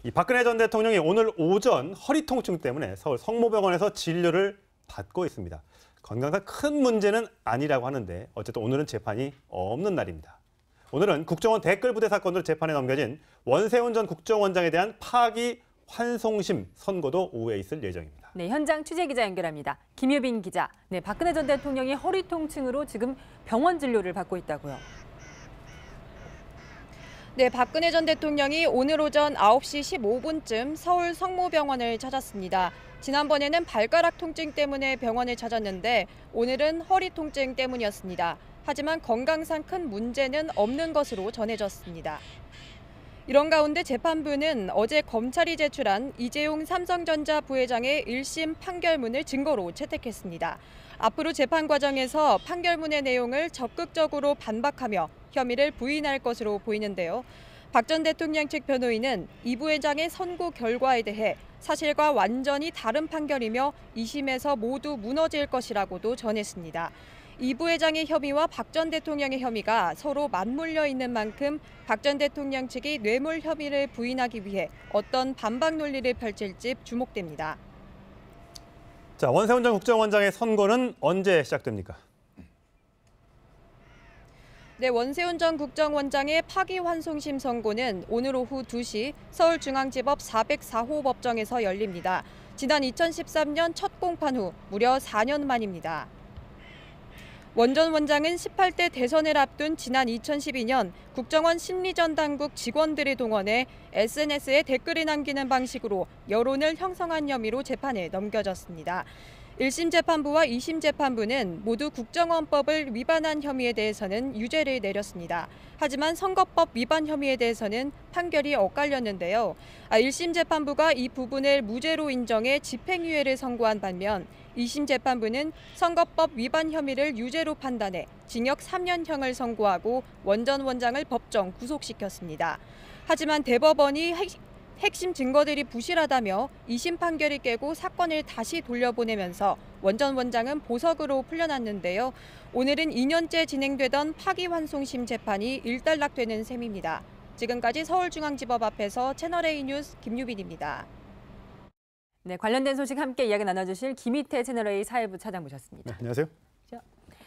이 박근혜 전 대통령이 오늘 오전 허리 통증 때문에 서울 성모병원에서 진료를 받고 있습니다. 건강상 큰 문제는 아니라고 하는데 어쨌든 오늘은 재판이 없는 날입니다. 오늘은 국정원 댓글부대 사건으로 재판에 넘겨진 원세훈 전 국정원장에 대한 파기 환송심 선고도 오후에 있을 예정입니다. 네, 현장 취재기자 연결합니다. 김유빈 기자. 네, 박근혜 전 대통령이 허리 통증으로 지금 병원 진료를 받고 있다고요. 네, 박근혜 전 대통령이 오늘 오전 9시 15분쯤 서울 성모병원을 찾았습니다. 지난번에는 발가락 통증 때문에 병원을 찾았는데 오늘은 허리 통증 때문이었습니다. 하지만 건강상 큰 문제는 없는 것으로 전해졌습니다. 이런 가운데 재판부는 어제 검찰이 제출한 이재용 삼성전자 부회장의 1심 판결문을 증거로 채택했습니다. 앞으로 재판 과정에서 판결문의 내용을 적극적으로 반박하며 혐의를 부인할 것으로 보이는데요. 박 전 대통령 측 변호인은 이 부회장의 선고 결과에 대해 사실과 완전히 다른 판결이며 2심에서 모두 무너질 것이라고도 전했습니다. 이 부회장의 혐의와 박 전 대통령의 혐의가 서로 맞물려 있는 만큼 박 전 대통령 측이 뇌물 혐의를 부인하기 위해 어떤 반박 논리를 펼칠지 주목됩니다. 자, 원세훈 전 국정원장의 선고는 언제 시작됩니까? 네, 원세훈 전 국정원장의 파기환송심 선고는 오늘 오후 2시 서울중앙지법 404호 법정에서 열립니다. 지난 2013년 첫 공판 후 무려 4년 만입니다. 원 전 원장은 18대 대선을 앞둔 지난 2012년 국정원 심리전 당국 직원들을 동원해 SNS에 댓글을 남기는 방식으로 여론을 형성한 혐의로 재판에 넘겨졌습니다. 1심 재판부와 2심 재판부는 모두 국정원법을 위반한 혐의에 대해서는 유죄를 내렸습니다. 하지만 선거법 위반 혐의에 대해서는 판결이 엇갈렸는데요. 1심 재판부가 이 부분을 무죄로 인정해 집행유예를 선고한 반면 2심 재판부는 선거법 위반 혐의를 유죄로 판단해 징역 3년형을 선고하고 원 전 원장을 법정 구속시켰습니다. 하지만 대법원이 핵심 증거들이 부실하다며 2심 판결을 깨고 사건을 다시 돌려보내면서 원 전 원장은 보석으로 풀려났는데요. 오늘은 2년째 진행되던 파기환송심 재판이 일단락되는 셈입니다. 지금까지 서울중앙지법 앞에서 채널A 뉴스 김유빈입니다. 네, 관련된 소식 함께 이야기 나눠주실 김희태 채널A 사회부 차장 모셨습니다. 네, 안녕하세요.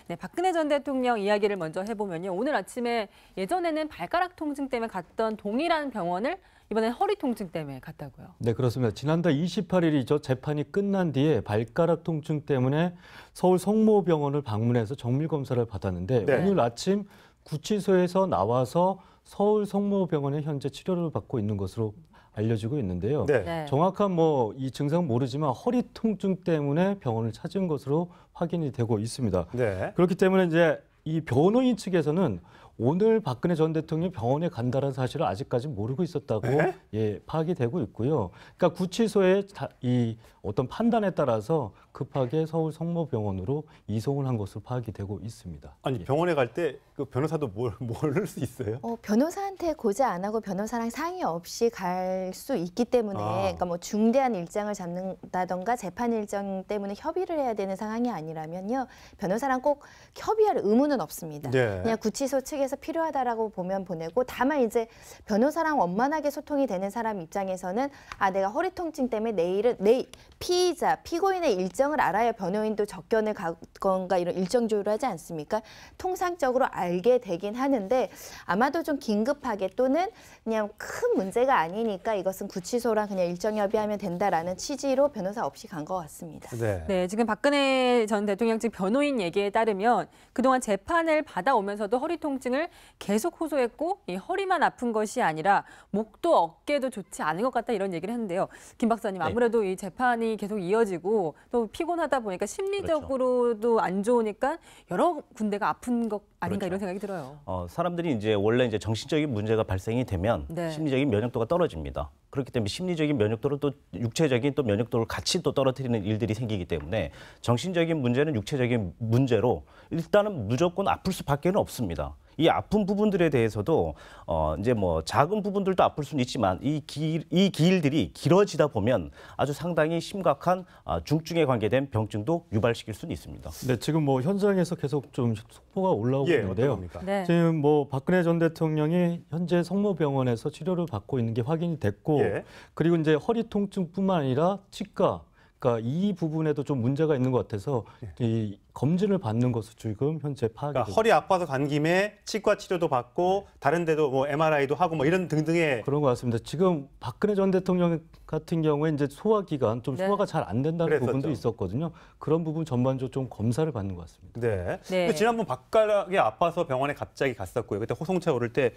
네, 박근혜 전 대통령 이야기를 먼저 해보면요. 오늘 아침에 예전에는 발가락 통증 때문에 갔던 동일한 병원을 이번엔 허리 통증 때문에 갔다고요. 네, 그렇습니다. 지난달 28일이죠. 재판이 끝난 뒤에 발가락 통증 때문에 서울 성모병원을 방문해서 정밀 검사를 받았는데 네. 오늘 아침 구치소에서 나와서 서울 성모병원에 현재 치료를 받고 있는 것으로 알려지고 있는데요. 네. 네. 정확한 이 증상은 모르지만 허리 통증 때문에 병원을 찾은 것으로 확인이 되고 있습니다. 네. 그렇기 때문에 이제 이 변호인 측에서는 오늘 박근혜 전 대통령이 병원에 간다는 사실을 아직까지 모르고 있었다고 네? 파악이 되고 있고요. 그러니까 구치소의 이 어떤 판단에 따라서 급하게 서울 성모병원으로 이송을 한 것으로 파악이 되고 있습니다. 아니, 병원에 갈 때 그 변호사도 모를 수 있어요? 변호사한테 고지 안 하고 변호사랑 상의 없이 갈 수 있기 때문에 그러니까 뭐 중대한 일정을 잡는다던가 재판 일정 때문에 협의를 해야 되는 상황이 아니라면요. 변호사랑 꼭 협의할 의무는 없습니다. 네. 그냥 구치소 측에서 필요하다라고 보면 보내고 다만 이제 변호사랑 원만하게 소통이 되는 사람 입장에서는 내가 허리 통증 때문에 내일은 피고인의 일정을 알아야 변호인도 접견을 가건가 이런 일정 조율을 하지 않습니까? 통상적으로 알게 되긴 하는데 아마도 좀 긴급하게 또는 그냥 큰 문제가 아니니까 이것은 구치소랑 그냥 일정 협의하면 된다라는 취지로 변호사 없이 간 것 같습니다. 네. 네, 지금 박근혜 전 대통령 측 변호인 얘기에 따르면 그동안 재판을 받아오면서도 허리 통증을 계속 호소했고 이 허리만 아픈 것이 아니라 목도 어깨도 좋지 않은 것 같다 이런 얘기를 했는데요. 김 박사님, 아무래도 이 재판이 계속 이어지고 또 피곤하다 보니까 심리적으로도 안 좋으니까 여러 군데가 아픈 것 아닌가 이런 생각이 들어요. 사람들이 이제 원래 이제 정신적인 문제가 발생이 되면 네. 심리적인 면역도가 떨어집니다. 그렇기 때문에 심리적인 면역도를 또 육체적인 또 면역도를 같이 또 떨어뜨리는 일들이 생기기 때문에 정신적인 문제는 육체적인 문제로 일단은 무조건 아플 수밖에는 없습니다. 이 아픈 부분들에 대해서도 이제 뭐 작은 부분들도 아플 수는 있지만 이 기일들이 길어지다 보면 아주 상당히 심각한 중증에 관계된 병증도 유발시킬 수는 있습니다. 네, 지금 뭐 현장에서 계속 좀 속보가 올라오고 예, 있는데요. 어떤 겁니까? 네. 지금 뭐 박근혜 전 대통령이 현재 성모병원에서 치료를 받고 있는 게 확인이 됐고, 예. 그리고 이제 허리 통증뿐만 아니라 치과, 그러니까 이 부분에도 좀 문제가 있는 것 같아서 이 검진을 받는 것으로 지금 현재 파악이 그러니까 됩니다. 허리 아파서 간 김에 치과 치료도 받고 다른 데도 뭐 MRI도 하고 뭐 이런 등등의 그런 것 같습니다. 지금 박근혜 전 대통령 같은 경우에 이제 소화기관 좀 네. 소화가 잘 안 된다는 그랬었죠. 부분도 있었거든요. 그런 부분 전반적으로 좀 검사를 받는 것 같습니다. 네. 네. 근데 지난번 발가락이 아파서 병원에 갑자기 갔었고요. 그때 호송차 오를 때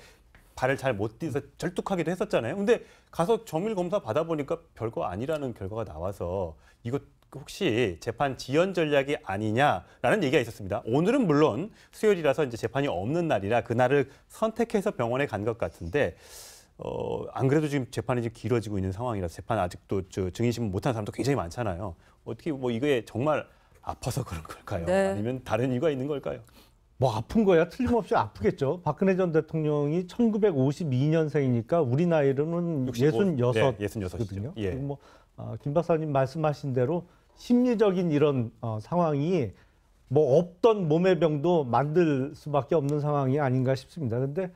발을 잘 못 뛰어서 절뚝하기도 했었잖아요. 근데 가서 정밀 검사 받아보니까 별거 아니라는 결과가 나와서 이거 혹시 재판 지연 전략이 아니냐라는 얘기가 있었습니다. 오늘은 물론 수요일이라서 이제 재판이 없는 날이라 그날을 선택해서 병원에 간 것 같은데 안 그래도 지금 재판이 지금 길어지고 있는 상황이라서 재판 아직도 증인 신문 못한 사람도 굉장히 많잖아요. 어떻게 뭐 이게 정말 아파서 그런 걸까요? 네. 아니면 다른 이유가 있는 걸까요? 뭐 아픈 거야 틀림없이 아프겠죠. 박근혜 전 대통령이 1952년생이니까 우리 나이로는 66 네, 66이죠. 거든요. 예. 그리고 뭐 김 박사님 말씀하신 대로 심리적인 이런 상황이 뭐 없던 몸의 병도 만들 수밖에 없는 상황이 아닌가 싶습니다. 근데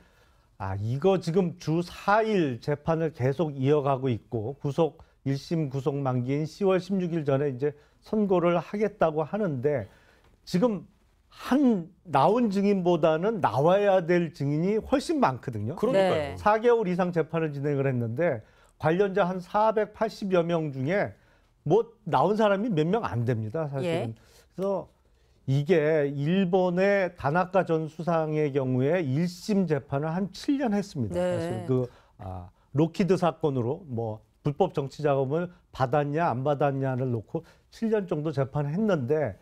이거 지금 주 4일 재판을 계속 이어가고 있고 구속 1심 구속 만기인 10월 16일 전에 이제 선고를 하겠다고 하는데 지금 나온 증인보다는 나와야 될 증인이 훨씬 많거든요. 그러니까요. 네. 4개월 이상 재판을 진행을 했는데 관련자 한 480여 명 중에 뭐 나온 사람이 몇 명 안 됩니다, 사실은. 예. 그래서 이게 일본의 다나카 전 수상의 경우에 1심 재판을 한 7년 했습니다. 네. 사실 로키드 사건으로 뭐 불법 정치 자금을 받았냐 안 받았냐를 놓고 7년 정도 재판을 했는데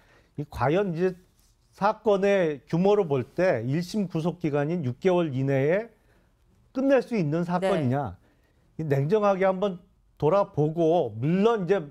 과연 이제 사건의 규모로 볼 때 1심 구속 기간인 6개월 이내에 끝낼 수 있는 사건이냐. 냉정하게 한번 돌아보고 물론 이제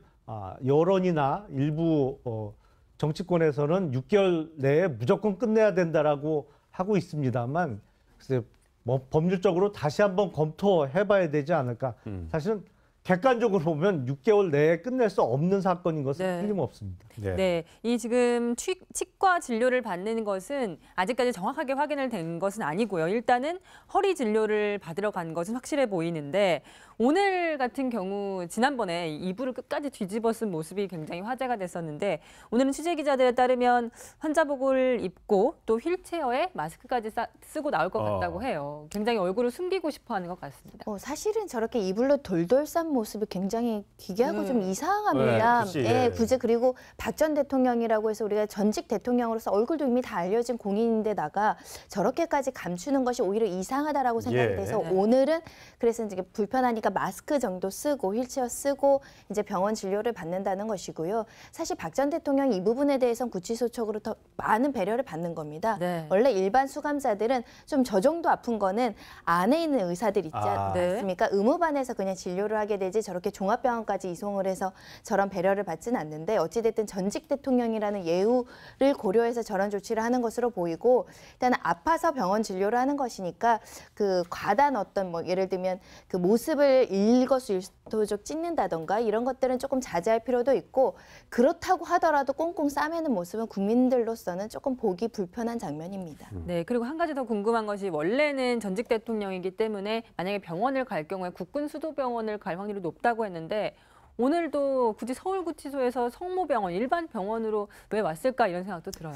여론이나 일부 정치권에서는 6개월 내에 무조건 끝내야 된다라고 하고 있습니다만 글쎄 뭐 법률적으로 다시 한번 검토해봐야 되지 않을까. 사실은 객관적으로 보면 6개월 내에 끝낼 수 없는 사건인 것은 네. 틀림없습니다. 네, 이 지금 치과 진료를 받는 것은 아직까지 정확하게 확인을 된 것은 아니고요. 일단은 허리 진료를 받으러 간 것은 확실해 보이는데 오늘 같은 경우 지난번에 이불을 끝까지 뒤집어 쓴 모습이 굉장히 화제가 됐었는데 오늘은 취재 기자들에 따르면 환자복을 입고 또 휠체어에 마스크까지 쓰고 나올 것 같다고 해요. 굉장히 얼굴을 숨기고 싶어 하는 것 같습니다. 사실은 저렇게 이불로 돌돌 싼 모습이 굉장히 기괴하고 좀 이상합니다. 그치, 예, 예. 굳이 그리고 박 전 대통령이라고 해서 우리가 전직 대통령으로서 얼굴도 이미 다 알려진 공인인데다가 저렇게까지 감추는 것이 오히려 이상하다라고 생각이 예. 돼서 네. 오늘은 그래서 이제 불편하니까 마스크 정도 쓰고 휠체어 쓰고 이제 병원 진료를 받는다는 것이고요. 사실 박 전 대통령이 이 부분에 대해서는 구치소촉으로 더 많은 배려를 받는 겁니다. 네. 원래 일반 수감자들은 좀 저 정도 아픈 거는 안에 있는 의사들 있지 네. 않습니까? 의무반에서 그냥 진료를 하게 되지 저렇게 종합병원까지 이송을 해서 저런 배려를 받지는 않는데 어찌됐든 전직 대통령이라는 예우를 고려해서 저런 조치를 하는 것으로 보이고 일단 아파서 병원 진료를 하는 것이니까 그 과단 어떤 뭐 예를 들면 그 모습을 일거수일투족 찍는다던가 이런 것들은 조금 자제할 필요도 있고 그렇다고 하더라도 꽁꽁 싸매는 모습은 국민들로서는 조금 보기 불편한 장면입니다. 네, 그리고 한 가지 더 궁금한 것이 원래는 전직 대통령이기 때문에 만약에 병원을 갈 경우에 국군 수도병원을 갈 확률이 높다고 했는데 오늘도 굳이 서울구치소에서 성모병원, 일반 병원으로 왜 왔을까 이런 생각도 들어요.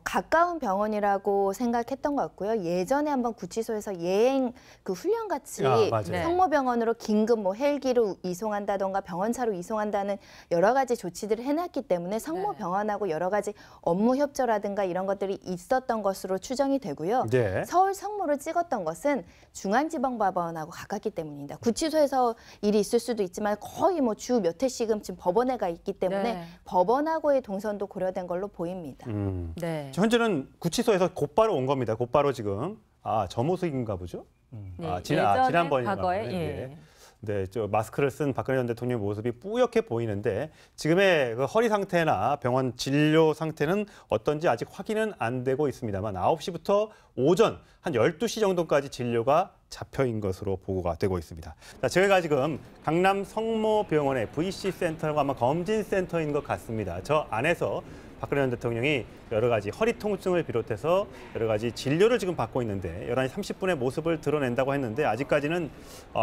가까운 병원이라고 생각했던 것 같고요. 예전에 한번 구치소에서 예행 그 훈련 같이 맞아요. 네. 성모병원으로 긴급 뭐 헬기로 이송한다던가 병원차로 이송한다는 여러 가지 조치들을 해놨기 때문에 성모병원하고 여러 가지 업무 협조라든가 이런 것들이 있었던 것으로 추정이 되고요. 네. 서울 성모를 찍었던 것은 중앙지방법원하고 가깝기 때문입니다. 구치소에서 일이 있을 수도 있지만 거의 뭐 주 몇 회씩은 지금 법원에 가 있기 때문에 네. 법원하고의 동선도 고려된 걸로 보입니다. 네. 현재는 구치소에서 곧바로 온 겁니다. 곧바로 지금 저 모습인가 보죠? 네. 지난번에 과거에 예. 네, 저 마스크를 쓴 박근혜 전 대통령 모습이 뿌옇게 보이는데 지금의 그 허리 상태나 병원 진료 상태는 어떤지 아직 확인은 안 되고 있습니다만 9시부터 오전 한 12시 정도까지 진료가 잡혀인 것으로 보고가 되고 있습니다. 자, 저희가 지금 강남 성모병원의 VC센터라고 아마 검진센터인 것 같습니다. 저 안에서 박근혜 전 대통령이 여러 가지 허리 통증을 비롯해서 여러 가지 진료를 지금 받고 있는데 11시 30분에 모습을 드러낸다고 했는데 아직까지는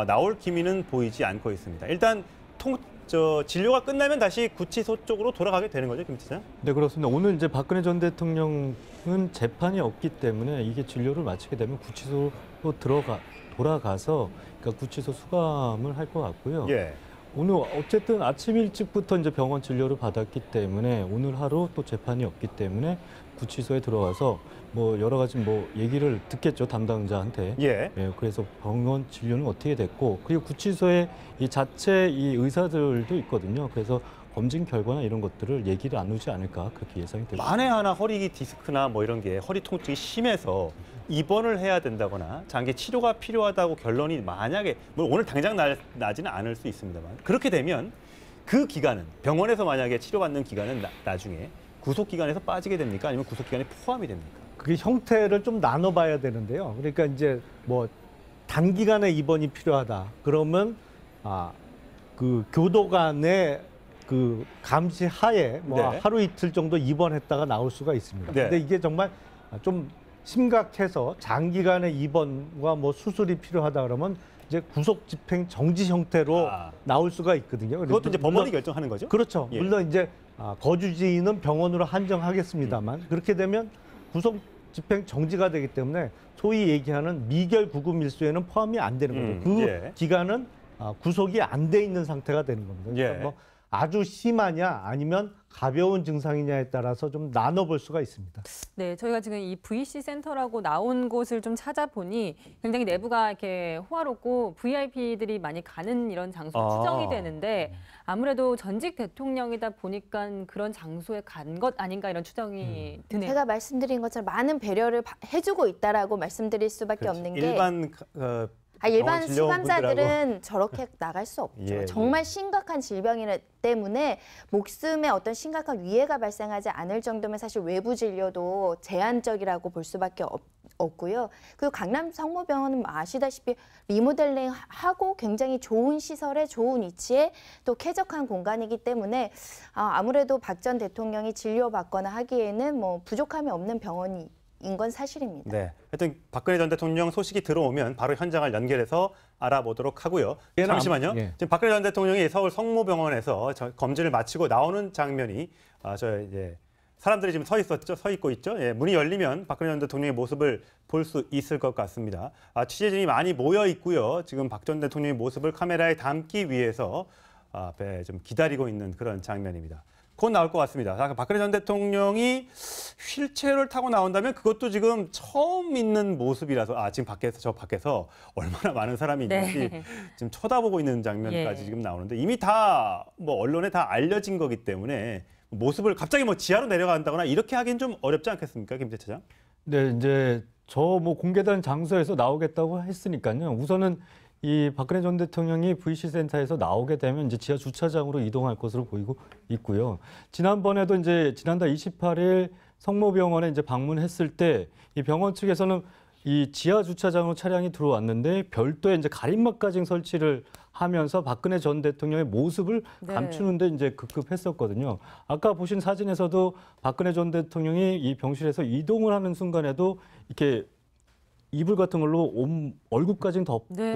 나올 기미는 보이지 않고 있습니다. 일단 진료가 끝나면 다시 구치소 쪽으로 돌아가게 되는 거죠, 김 기자? 네, 그렇습니다. 오늘 이제 박근혜 전 대통령은 재판이 없기 때문에 이게 진료를 마치게 되면 구치소로 돌아가서 그러니까 구치소 수감을 할 것 같고요. 예. 오늘 어쨌든 아침 일찍부터 이제 병원 진료를 받았기 때문에 오늘 하루 또 재판이 없기 때문에 구치소에 들어가서 뭐 여러 가지 뭐 얘기를 듣겠죠, 담당자한테. 예. 예, 그래서 병원 진료는 어떻게 됐고 그리고 구치소에 이 자체 이 의사들도 있거든요. 그래서 검진 결과나 이런 것들을 얘기를 나누지 않을까 그렇게 예상이 됩니다. 만에 하나 허리 디스크나 뭐 이런 게 허리 통증이 심해서 입원을 해야 된다거나 장기 치료가 필요하다고 결론이 만약에 뭐 오늘 당장 나지는 않을 수 있습니다만 그렇게 되면 그 기간은 병원에서 만약에 치료받는 기간은 나중에 구속 기간에서 빠지게 됩니까? 아니면 구속 기간에 포함이 됩니까? 그게 형태를 좀 나눠봐야 되는데요. 그러니까 이제 뭐 단기간에 입원이 필요하다. 그러면 그 교도관의 그 감시 하에 뭐 네. 하루 이틀 정도 입원했다가 나올 수가 있습니다. 네. 근데 이게 정말 좀 심각해서 장기간의 입원과 뭐 수술이 필요하다 그러면 이제 구속 집행 정지 형태로 나올 수가 있거든요. 그것도 이제 물론- 법원이 결정하는 거죠? 그렇죠. 예. 물론 이제 거주지는 병원으로 한정하겠습니다만 그렇게 되면 구속 집행 정지가 되기 때문에 소위 얘기하는 미결 구금 일수에는 포함이 안 되는 거죠. 그 예. 기간은 구속이 안 돼 있는 상태가 되는 겁니다. 그러니까 예. 뭐 아주 심하냐 아니면 가벼운 증상이냐에 따라서 좀 나눠볼 수가 있습니다. 네, 저희가 지금 이 VC 센터라고 나온 곳을 좀 찾아보니 굉장히 내부가 이렇게 호화롭고 VIP들이 많이 가는 이런 장소 추정이 되는데 아무래도 전직 대통령이다 보니까 그런 장소에 간 것 아닌가 이런 추정이 드네요. 제가 말씀드린 것처럼 많은 배려를 해주고 있다라고 말씀드릴 수밖에 그렇지. 없는 게 일반 일반 병원 수감자들은 저렇게 나갈 수 없죠. 예, 정말 심각한 질병이기 때문에 목숨에 어떤 심각한 위해가 발생하지 않을 정도면 사실 외부 진료도 제한적이라고 볼 수밖에 없고요. 그리고 강남 성모병원은 아시다시피 리모델링하고 굉장히 좋은 시설에 좋은 위치에 또 쾌적한 공간이기 때문에 아무래도 박 전 대통령이 진료받거나 하기에는 뭐 부족함이 없는 병원이 인 건 사실입니다. 네, 하여튼 박근혜 전 대통령 소식이 들어오면 바로 현장을 연결해서 알아보도록 하고요. 예, 잠시만요. 예. 지금 박근혜 전 대통령이 서울 성모병원에서 검진을 마치고 나오는 장면이 이제 사람들이 지금 서 있고 있죠. 예, 문이 열리면 박근혜 전 대통령의 모습을 볼 수 있을 것 같습니다. 취재진이 많이 모여 있고요. 지금 박 전 대통령의 모습을 카메라에 담기 위해서 앞에 좀 기다리고 있는 그런 장면입니다. 곧 나올 것 같습니다. 박근혜 전 대통령이 휠체어를 타고 나온다면 그것도 지금 처음 있는 모습이라서 지금 저 밖에서 얼마나 많은 사람이 있는지 네. 지금 쳐다보고 있는 장면까지 예. 지금 나오는데 이미 다 뭐 언론에 다 알려진 거기 때문에 모습을 갑자기 뭐 지하로 내려간다거나 이렇게 하긴 좀 어렵지 않겠습니까, 김 차장? 네, 이제 저 뭐 공개된 장소에서 나오겠다고 했으니까요. 우선은 이 박근혜 전 대통령이 VC센터에서 나오게 되면 이제 지하 주차장으로 이동할 것으로 보이고 있고요. 지난번에도 이제 지난달 28일 성모병원에 이제 방문했을 때 이 병원 측에서는 이 지하 주차장으로 차량이 들어왔는데 별도의 이제 가림막까지 설치를 하면서 박근혜 전 대통령의 모습을 네. 감추는데 이제 급급했었거든요. 아까 보신 사진에서도 박근혜 전 대통령이 이 병실에서 이동을 하는 순간에도 이렇게 이불 같은 걸로 얼굴까지는 덮고 네.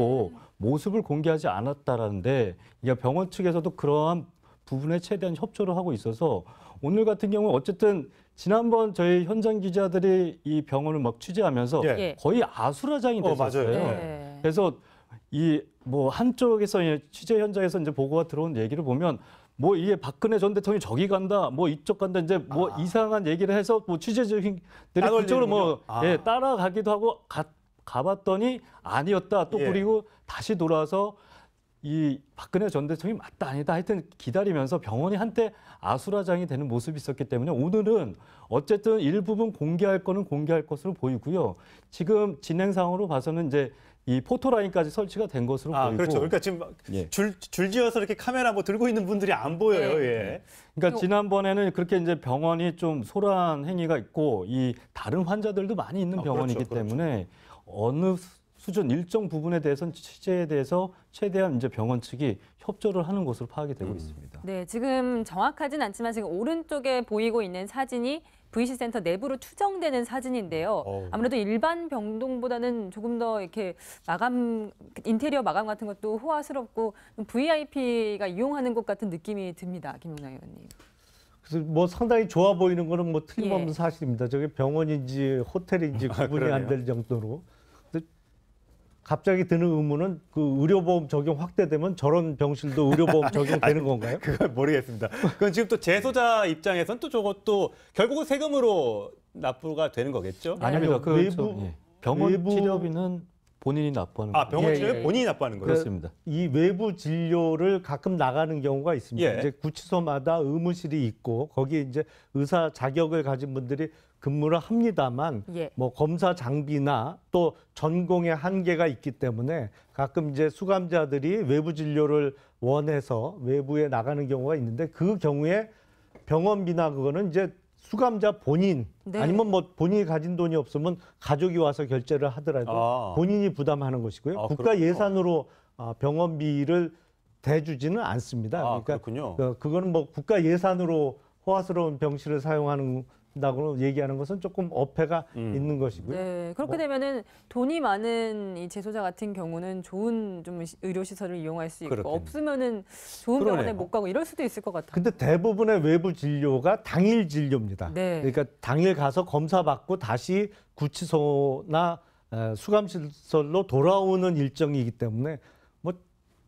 모습을 공개하지 않았다라는데 이게 병원 측에서도 그러한 부분에 최대한 협조를 하고 있어서 오늘 같은 경우 어쨌든 지난번 저희 현장 기자들이 이 병원을 막 취재하면서 예. 거의 아수라장이 됐었어요. 맞아요. 네. 그래서 이 뭐 한쪽에서 취재 현장에서 이제 보고가 들어온 얘기를 보면 뭐 이게 박근혜 전 대통령이 저기 간다, 뭐 이쪽 간다, 이제 뭐 이상한 얘기를 해서 뭐 취재진들이 그쪽으로 뭐 따돌리는군요. 따라가기도 하고 가봤더니 아니었다. 또 예. 그리고 다시 돌아와서 이 박근혜 전 대통령이 맞다 아니다 하여튼 기다리면서 병원이 한때 아수라장이 되는 모습이 있었기 때문에 오늘은 어쨌든 일부분 공개할 거는 공개할 것으로 보이고요. 지금 진행 상황으로 봐서는 이제 이 포토라인까지 설치가 된 것으로 보이고. 그렇죠. 그러니까 지금 예. 줄지어서 이렇게 카메라 뭐 들고 있는 분들이 안 보여요. 예. 그러니까 지난번에는 그렇게 이제 병원이 좀 소란 행위가 있고 이 다른 환자들도 많이 있는 병원이기 그렇죠. 때문에 어느 수준 일정 부분에 대해서는 취재에 대해서 최대한 이제 병원 측이 협조를 하는 것으로 파악이 되고 있습니다. 네, 지금 정확하진 않지만 지금 오른쪽에 보이고 있는 사진이 VC 센터 내부로 추정되는 사진인데요. 아무래도 일반 병동보다는 조금 더 이렇게 인테리어 마감 같은 것도 호화스럽고 VIP가 이용하는 것 같은 느낌이 듭니다, 김용남 의원님. 그래서 뭐 상당히 좋아 보이는 거는 뭐 틀림없는 예. 사실입니다. 저게 병원인지 호텔인지 구분이 안 될 정도로. 갑자기 드는 의문은 그 의료보험 적용 확대되면 저런 병실도 의료보험 적용되는 건가요? 그건 모르겠습니다. 그건 지금 또 재소자 입장에서는 또 저것도 결국은 세금으로 납부가 되는 거겠죠? 아닙니다. 그 외부- 병원 외부- 치료비는 본인이 납부하는 거예요. 병원 예, 치료를 예. 본인이 납부하는 거예요? 그렇습니다. 이 외부 진료를 가끔 나가는 경우가 있습니다. 예. 이제 구치소마다 의무실이 있고 거기에 이제 의사 자격을 가진 분들이 근무를 합니다만 예. 뭐 검사 장비나 또 전공의 한계가 있기 때문에 가끔 이제 수감자들이 외부 진료를 원해서 외부에 나가는 경우가 있는데 그 경우에 병원비나 그거는 이제 수감자 본인 네. 아니면 뭐 본인이 가진 돈이 없으면 가족이 와서 결제를 하더라도 본인이 부담하는 것이고요. 국가 그렇군요. 예산으로 병원비를 대주지는 않습니다. 그러니까 그렇군요. 그거는 뭐 국가 예산으로 호화스러운 병실을 사용한다고 얘기하는 것은 조금 어폐가 있는 것이고요. 네, 그렇게 되면은 돈이 많은 이 재소자 같은 경우는 좋은 좀 의료 시설을 이용할 수 있고 그렇겠네요. 없으면은 좋은 그러네요. 병원에 못 가고 이럴 수도 있을 것 같아요. 근데 대부분의 외부 진료가 당일 진료입니다. 네. 그러니까 당일 가서 검사 받고 다시 구치소나 수감시설로 돌아오는 일정이기 때문에 뭐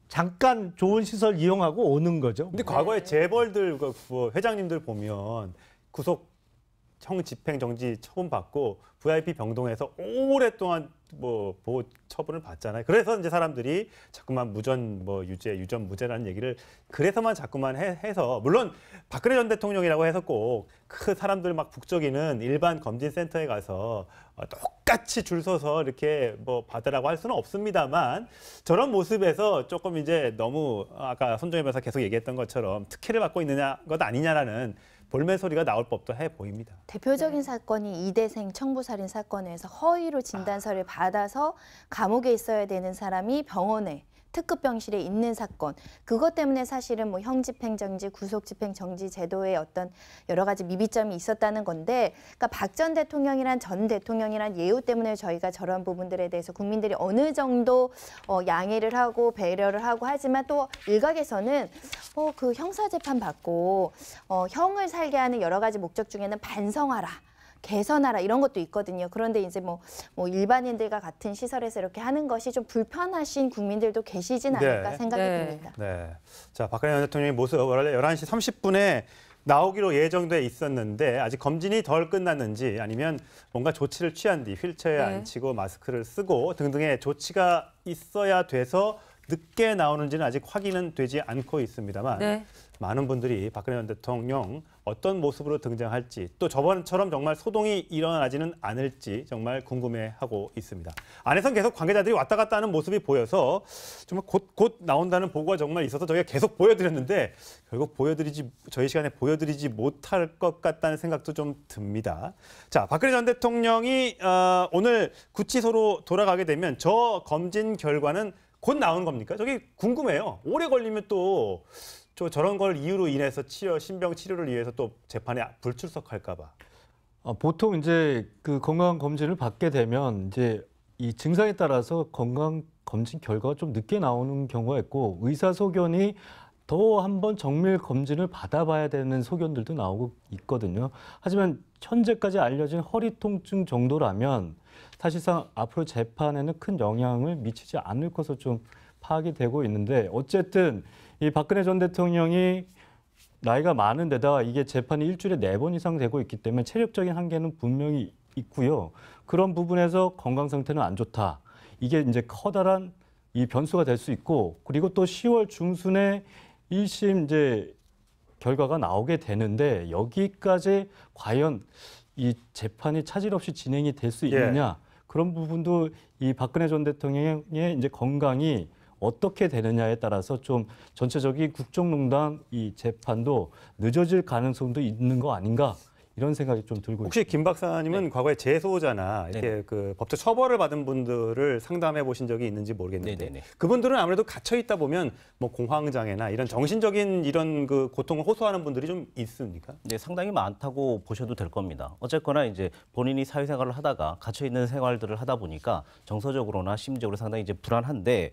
잠깐 좋은 시설 이용하고 오는 거죠. 근데 과거에 재벌들 뭐 회장님들 보면 구속형 집행정지 처분 받고 VIP 병동에서 오랫동안 뭐 보호 처분을 받잖아요. 그래서 이제 사람들이 자꾸만 무전 뭐 유전 무죄라는 얘기를 그래서만 자꾸만 해서 물론 박근혜 전 대통령이라고 해서 꼭 그 사람들 막 북적이는 일반 검진센터에 가서 똑같이 줄 서서 이렇게 뭐 받으라고 할 수는 없습니다만 저런 모습에서 조금 이제 너무 아까 손정혜 변호사 계속 얘기했던 것처럼 특혜를 받고 있는 것 아니냐라는 볼멘 소리가 나올 법도 해 보입니다. 대표적인 사건이 이대생 청부살인 사건에서 허위로 진단서를 받아서 감옥에 있어야 되는 사람이 병원에 특급 병실에 있는 사건. 그것 때문에 사실은 뭐 형집행정지, 구속집행정지 제도에 어떤 여러 가지 미비점이 있었다는 건데, 그러니까 박 전 대통령이란 전 대통령이란 예우 때문에 저희가 저런 부분들에 대해서 국민들이 어느 정도 양해를 하고 배려를 하고 하지만 또 일각에서는 그 형사재판 받고 형을 살게 하는 여러 가지 목적 중에는 반성하라. 개선하라 이런 것도 있거든요. 그런데 이제 뭐 일반인들과 같은 시설에서 이렇게 하는 것이 좀 불편하신 국민들도 계시진 않을까 생각이 듭니다. 네. 자, 박근혜 전 대통령의 모습 원래 11시 30분에 나오기로 예정돼 있었는데 아직 검진이 덜 끝났는지 아니면 뭔가 조치를 취한 뒤 휠체어에 앉히고 마스크를 쓰고 등등의 조치가 있어야 돼서 늦게 나오는지는 아직 확인은 되지 않고 있습니다만 많은 분들이 박근혜 전 대통령 어떤 모습으로 등장할지 또 저번처럼 정말 소동이 일어나지는 않을지 정말 궁금해하고 있습니다. 안에선 계속 관계자들이 왔다 갔다 하는 모습이 보여서 정말 곧 나온다는 보고가 정말 있어서 저희가 계속 보여드렸는데 결국 저희 시간에 보여드리지 못할 것 같다는 생각도 좀 듭니다. 자, 박근혜 전 대통령이 오늘 구치소로 돌아가게 되면 저 검진 결과는 곧 나오는 겁니까? 저게 궁금해요. 오래 걸리면 또 저런 걸 이유로 인해서 신병 치료를 위해서 또 재판에 불출석할까 봐. 보통 이제 그 건강 검진을 받게 되면 이제 이 증상에 따라서 건강 검진 결과가 좀 늦게 나오는 경우가 있고 의사 소견이 더 한번 정밀 검진을 받아봐야 되는 소견들도 나오고 있거든요. 하지만 현재까지 알려진 허리 통증 정도라면 사실상 앞으로 재판에는 큰 영향을 미치지 않을 것으로 좀 파악이 되고 있는데 어쨌든 이 박근혜 전 대통령이 나이가 많은 데다가 이게 재판이 일주일에 4번 이상 되고 있기 때문에 체력적인 한계는 분명히 있고요. 그런 부분에서 건강 상태는 안 좋다. 이게 이제 커다란 이 변수가 될 수 있고 그리고 또 10월 중순에 1심 이제 결과가 나오게 되는데 여기까지 과연 이 재판이 차질 없이 진행이 될 수 있느냐 그런 부분도 이 박근혜 전 대통령의 이제 건강이 어떻게 되느냐에 따라서 좀 전체적인 국정농단 이 재판도 늦어질 가능성도 있는 거 아닌가 이런 생각이 좀 들고 혹시 김 박사님은 과거에 재소자나 이렇게 그 법적 처벌을 받은 분들을 상담해 보신 적이 있는지 모르겠는데 네네네. 그분들은 아무래도 갇혀 있다 보면 뭐 공황장애나 이런 정신적인 이런 그 고통을 호소하는 분들이 좀 있습니까? 네, 상당히 많다고 보셔도 될 겁니다. 어쨌거나 이제 본인이 사회생활을 하다가 갇혀 있는 생활들을 하다 보니까 정서적으로나 심리적으로 상당히 이제 불안한데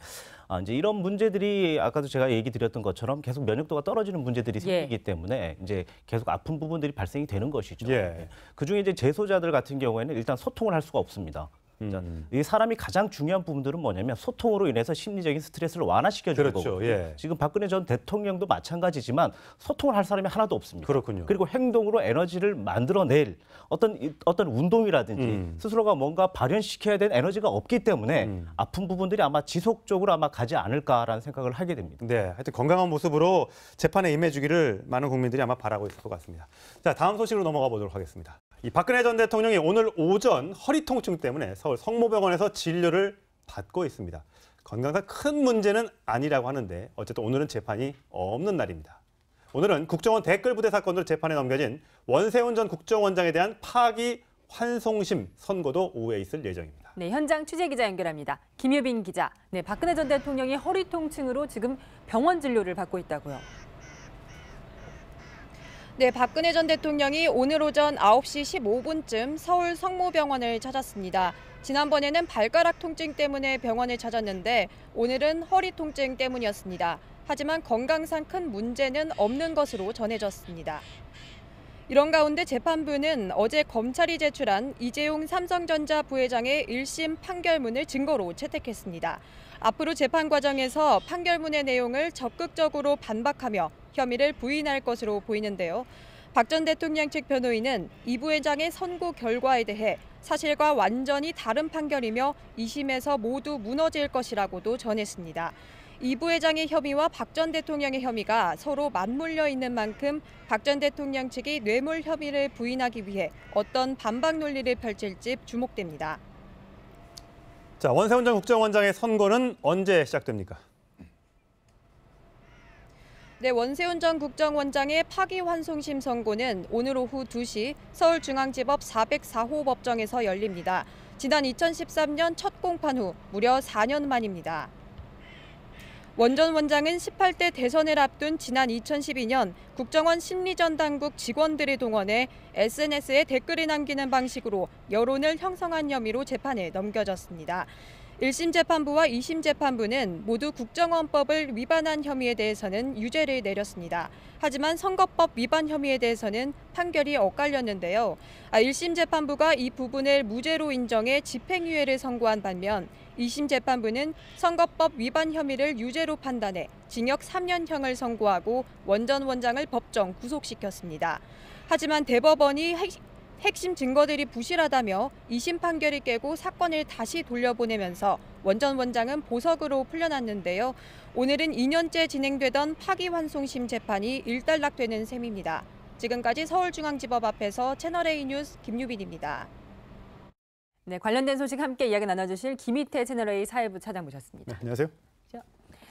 이제 이런 문제들이 아까도 제가 얘기 드렸던 것처럼 계속 면역도가 떨어지는 문제들이 생기기 때문에 이제 계속 아픈 부분들이 발생이 되는 것이죠. 예. 그중에 이제 재소자들 같은 경우에는 일단 소통을 할 수가 없습니다. 자, 이 사람이 가장 중요한 부분들은 뭐냐면 소통으로 인해서 심리적인 스트레스를 완화시켜주는 그렇죠. 거거든요. 예. 지금 박근혜 전 대통령도 마찬가지지만 소통을 할 사람이 하나도 없습니다. 그렇군요. 그리고 행동으로 에너지를 만들어낼 어떤 운동이라든지 스스로가 뭔가 발현시켜야 되는 에너지가 없기 때문에 아픈 부분들이 아마 지속적으로 아마 가지 않을까라는 생각을 하게 됩니다. 네, 하여튼 건강한 모습으로 재판에 임해주기를 많은 국민들이 아마 바라고 있을 것 같습니다. 자, 다음 소식으로 넘어가 보도록 하겠습니다. 이 박근혜 전 대통령이 오늘 오전 허리 통증 때문에 서울 성모병원에서 진료를 받고 있습니다. 건강상 큰 문제는 아니라고 하는데 어쨌든 오늘은 재판이 없는 날입니다. 오늘은 국정원 댓글 부대 사건으로 재판에 넘겨진 원세훈 전 국정원장에 대한 파기 환송심 선고도 오후에 있을 예정입니다. 네, 현장 취재 기자 연결합니다. 김유빈 기자. 네, 박근혜 전 대통령이 허리 통증으로 지금 병원 진료를 받고 있다고요. 네, 박근혜 전 대통령이 오늘 오전 9시 15분쯤 서울 성모병원을 찾았습니다. 지난번에는 발가락 통증 때문에 병원을 찾았는데 오늘은 허리 통증 때문이었습니다. 하지만 건강상 큰 문제는 없는 것으로 전해졌습니다. 이런 가운데 재판부는 어제 검찰이 제출한 이재용 삼성전자 부회장의 1심 판결문을 증거로 채택했습니다. 앞으로 재판 과정에서 판결문의 내용을 적극적으로 반박하며 혐의를 부인할 것으로 보이는데요. 박 전 대통령 측 변호인은 이 부회장의 선고 결과에 대해 사실과 완전히 다른 판결이며 2심에서 모두 무너질 것이라고도 전했습니다. 이 부회장의 혐의와 박 전 대통령의 혐의가 서로 맞물려 있는 만큼 박 전 대통령 측이 뇌물 혐의를 부인하기 위해 어떤 반박 논리를 펼칠지 주목됩니다. 자, 원세훈 전 국정원장의 선고는 언제 시작됩니까? 네, 원세훈 전 국정원장의 파기환송심 선고는 오늘 오후 2시 서울중앙지법 404호 법정에서 열립니다. 지난 2013년 첫 공판 후 무려 4년 만입니다. 원 전 원장은 18대 대선을 앞둔 지난 2012년 국정원 심리전 당국 직원들을 동원해 SNS에 댓글을 남기는 방식으로 여론을 형성한 혐의로 재판에 넘겨졌습니다. 1심 재판부와 2심 재판부는 모두 국정원법을 위반한 혐의에 대해서는 유죄를 내렸습니다. 하지만 선거법 위반 혐의에 대해서는 판결이 엇갈렸는데요. 1심 재판부가 이 부분을 무죄로 인정해 집행유예를 선고한 반면 2심 재판부는 선거법 위반 혐의를 유죄로 판단해 징역 3년형을 선고하고 원 전 원장을 법정 구속시켰습니다. 하지만 대법원이 핵심 증거들이 부실하다며 2심 판결을 깨고 사건을 다시 돌려보내면서 원 전 원장은 보석으로 풀려났는데요. 오늘은 2년째 진행되던 파기환송심 재판이 일단락되는 셈입니다. 지금까지 서울중앙지법 앞에서 채널A 뉴스 김유빈입니다. 네, 관련된 소식 함께 이야기 나눠주실 김희태 채널A 사회부 차장 모셨습니다. 네, 안녕하세요.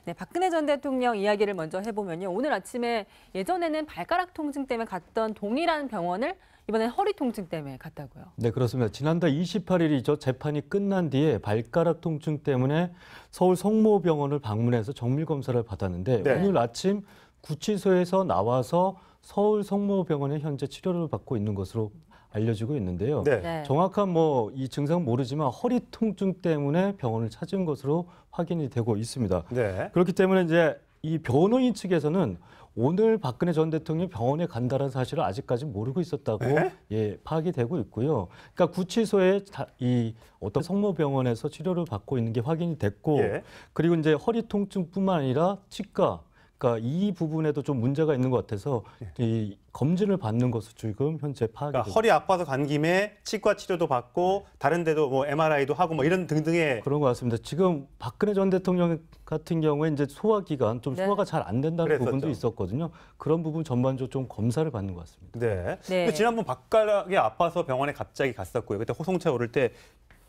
네, 박근혜 전 대통령 이야기를 먼저 해보면요. 오늘 아침에 예전에는 발가락 통증 때문에 갔던 동일한 병원을 이번엔 허리 통증 때문에 갔다고요. 네, 그렇습니다. 지난달 28일이죠. 재판이 끝난 뒤에 발가락 통증 때문에 서울 성모병원을 방문해서 정밀 검사를 받았는데 네. 오늘 아침 구치소에서 나와서 서울 성모병원에 현재 치료를 받고 있는 것으로 알려지고 있는데요. 네. 네. 정확한 이 증상은 모르지만 허리 통증 때문에 병원을 찾은 것으로 확인이 되고 있습니다. 네. 그렇기 때문에 이제 이 변호인 측에서는 오늘 박근혜 전 대통령이 병원에 간다는 사실을 아직까지 모르고 있었다고 네? 파악이 되고 있고요. 그러니까 구치소에 이 어떤 성모병원에서 치료를 받고 있는 게 확인이 됐고, 예. 그리고 이제 허리 통증뿐만 아니라 치과, 그러니까 이 부분에도 좀 문제가 있는 것 같아서 이 검진을 받는 것으로 지금 현재 파악이 그러니까 되고 허리 아파서 간 김에 치과 치료도 받고 다른 데도 뭐 MRI도 하고 뭐 이런 등등의 그런 것 같습니다. 지금 박근혜 전 대통령 같은 경우에 이제 소화기관 좀 네. 소화가 잘 안 된다는 그랬었죠. 부분도 있었거든요. 그런 부분 전반적으로 좀 검사를 받는 것 같습니다. 네. 네. 근데 지난번 발가락이 아파서 병원에 갑자기 갔었고요. 그때 호송차 오를 때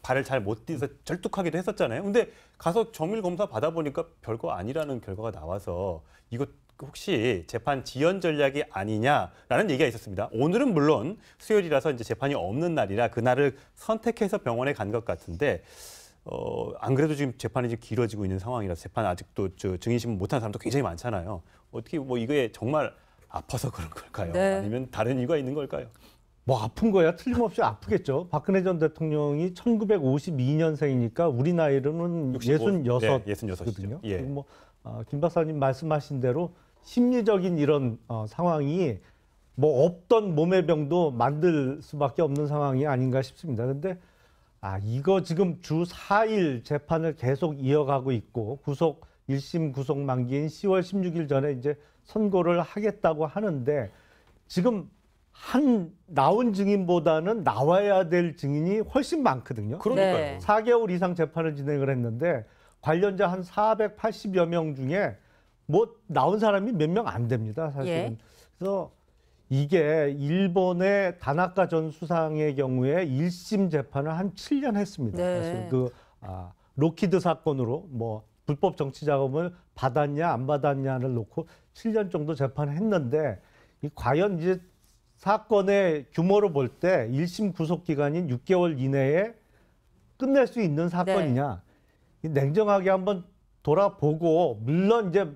발을 잘 못 뛰어서 절뚝하기도 했었잖아요. 근데 가서 정밀 검사 받아보니까 별거 아니라는 결과가 나와서 이거 혹시 재판 지연 전략이 아니냐라는 얘기가 있었습니다. 오늘은 물론 수요일이라서 이제 재판이 없는 날이라 그날을 선택해서 병원에 간 것 같은데 안 그래도 지금 재판이 지금 길어지고 있는 상황이라서 재판 아직도 증인 신문 못한 사람도 굉장히 많잖아요. 어떻게 뭐 이게 정말 아파서 그런 걸까요? 네. 아니면 다른 이유가 있는 걸까요? 뭐 아픈 거야 틀림없이 아프겠죠. 박근혜 전 대통령이 1952년생이니까 우리 나이로는 66 네, 66이죠. 거든요. 예. 그리고 김 박사님 말씀하신 대로 심리적인 이런 상황이 뭐 없던 몸의 병도 만들 수밖에 없는 상황이 아닌가 싶습니다. 근데 이거 지금 주 4일 재판을 계속 이어가고 있고 구속 1심 구속 만기인 10월 16일 전에 이제 선고를 하겠다고 하는데 지금 나온 증인보다는 나와야 될 증인이 훨씬 많거든요. 그러니까요. 네. 4개월 이상 재판을 진행을 했는데 관련자 한 480여 명 중에 뭐 나온 사람이 몇 명 안 됩니다, 사실은. 예. 그래서 이게 일본의 다나카 전 수상의 경우에 1심 재판을 한 7년 했습니다. 네. 사실 로키드 사건으로 뭐 불법 정치 자금을 받았냐 안 받았냐를 놓고 7년 정도 재판을 했는데 과연 이제 사건의 규모로 볼 때 1심 구속 기간인 6개월 이내에 끝낼 수 있는 사건이냐. 냉정하게 한번 돌아보고 물론 이제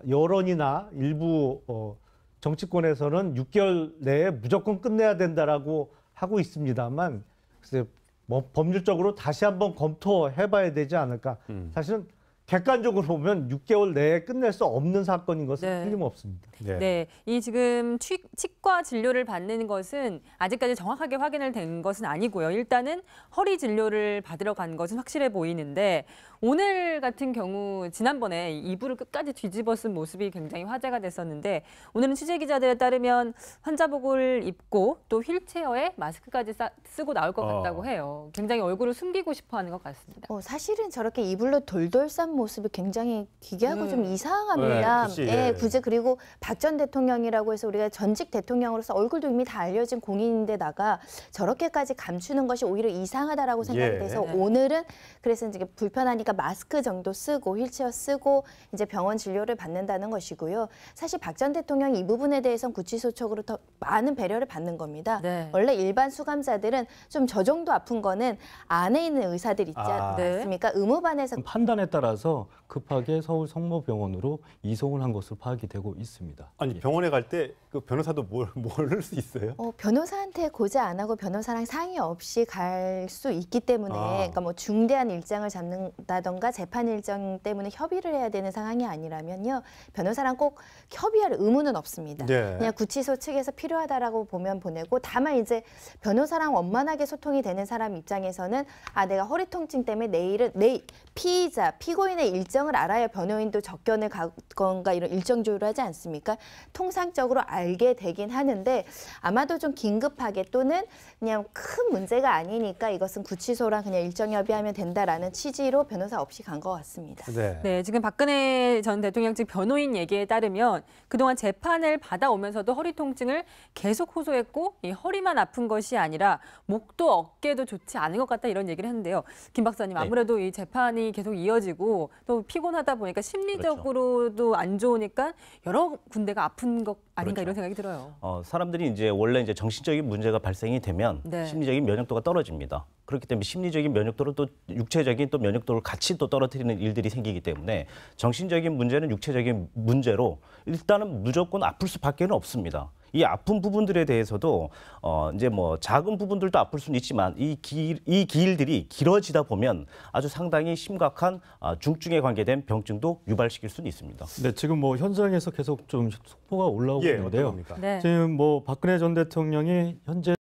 여론이나 일부 정치권에서는 6개월 내에 무조건 끝내야 된다라고 하고 있습니다만 글쎄 뭐 법률적으로 다시 한번 검토해봐야 되지 않을까. 사실은 객관적으로 보면 6개월 내에 끝낼 수 없는 사건인 것은 네. 틀림없습니다. 네, 이 지금 치과 진료를 받는 것은 아직까지 정확하게 확인을 된 것은 아니고요. 일단은 허리 진료를 받으러 간 것은 확실해 보이는데 오늘 같은 경우 지난번에 이불을 끝까지 뒤집어 쓴 모습이 굉장히 화제가 됐었는데 오늘은 취재 기자들에 따르면 환자복을 입고 또 휠체어에 마스크까지 쓰고 나올 것 같다고 해요. 굉장히 얼굴을 숨기고 싶어 하는 것 같습니다. 사실은 저렇게 이불로 돌돌 싼 모습이 굉장히 기괴하고 좀 이상합니다. 네, 굳이 그리고 박 전 대통령이라고 해서 우리가 전직 대통령으로서 얼굴도 이미 다 알려진 공인인데다가 저렇게까지 감추는 것이 오히려 이상하다라고 생각이 돼서 네. 오늘은 그래서 이제 불편하니까 마스크 정도 쓰고 휠체어 쓰고 이제 병원 진료를 받는다는 것이고요. 사실 박 전 대통령이 이 부분에 대해서는 구치소촉으로 더 많은 배려를 받는 겁니다. 네. 원래 일반 수감자들은 좀 저 정도 아픈 거는 안에 있는 의사들 있지 네. 않습니까? 의무반에서 판단에 따라서 급하게 서울 성모병원으로 이송을 한 것으로 파악이 되고 있습니다. 아니 병원에 갈 때 그 변호사도 모를 수 있어요? 변호사한테 고지 안 하고 변호사랑 상의 없이 갈 수 있기 때문에 그러니까 뭐 중대한 일정을 잡는다던가 재판 일정 때문에 협의를 해야 되는 상황이 아니라면요. 변호사랑 꼭 협의할 의무는 없습니다. 네. 그냥 구치소 측에서 필요하다라고 보면 보내고 다만 이제 변호사랑 원만하게 소통이 되는 사람 입장에서는 내가 허리 통증 때문에 내일 피고인의 일정을 알아야 변호인도 접견을 가건가 이런 일정 조율을 하지 않습니까? 통상적으로 알게 되긴 하는데 아마도 좀 긴급하게 또는 그냥 큰 문제가 아니니까 이것은 구치소랑 그냥 일정 협의하면 된다라는 취지로 변호사 없이 간 것 같습니다. 네, 지금 박근혜 전 대통령 측 변호인 얘기에 따르면 그동안 재판을 받아오면서도 허리 통증을 계속 호소했고 이 허리만 아픈 것이 아니라 목도 어깨도 좋지 않은 것 같다 이런 얘기를 했는데요. 김 박사님, 아무래도 이 재판이 계속 이어지고 또 피곤하다 보니까 심리적으로도 안 좋으니까 여러 군데가 아픈 것 아닌가 이런 생각이 들어요. 사람들이 이제 원래 이제 정신적인 문제가 발생이 되면 심리적인 면역도가 떨어집니다. 그렇기 때문에 심리적인 면역도를 또 육체적인 또 면역도를 같이 또 떨어뜨리는 일들이 생기기 때문에 정신적인 문제는 육체적인 문제로 일단은 무조건 아플 수밖에는 없습니다. 이 아픈 부분들에 대해서도 이제 뭐 작은 부분들도 아플 수는 있지만 이 기일들이 길어지다 보면 아주 상당히 심각한 중증에 관계된 병증도 유발시킬 수는 있습니다. 네, 지금 뭐 현장에서 계속 좀 속보가 올라오고 있는데요. 어떤 겁니까? 네. 지금 뭐 박근혜 전 대통령이 현재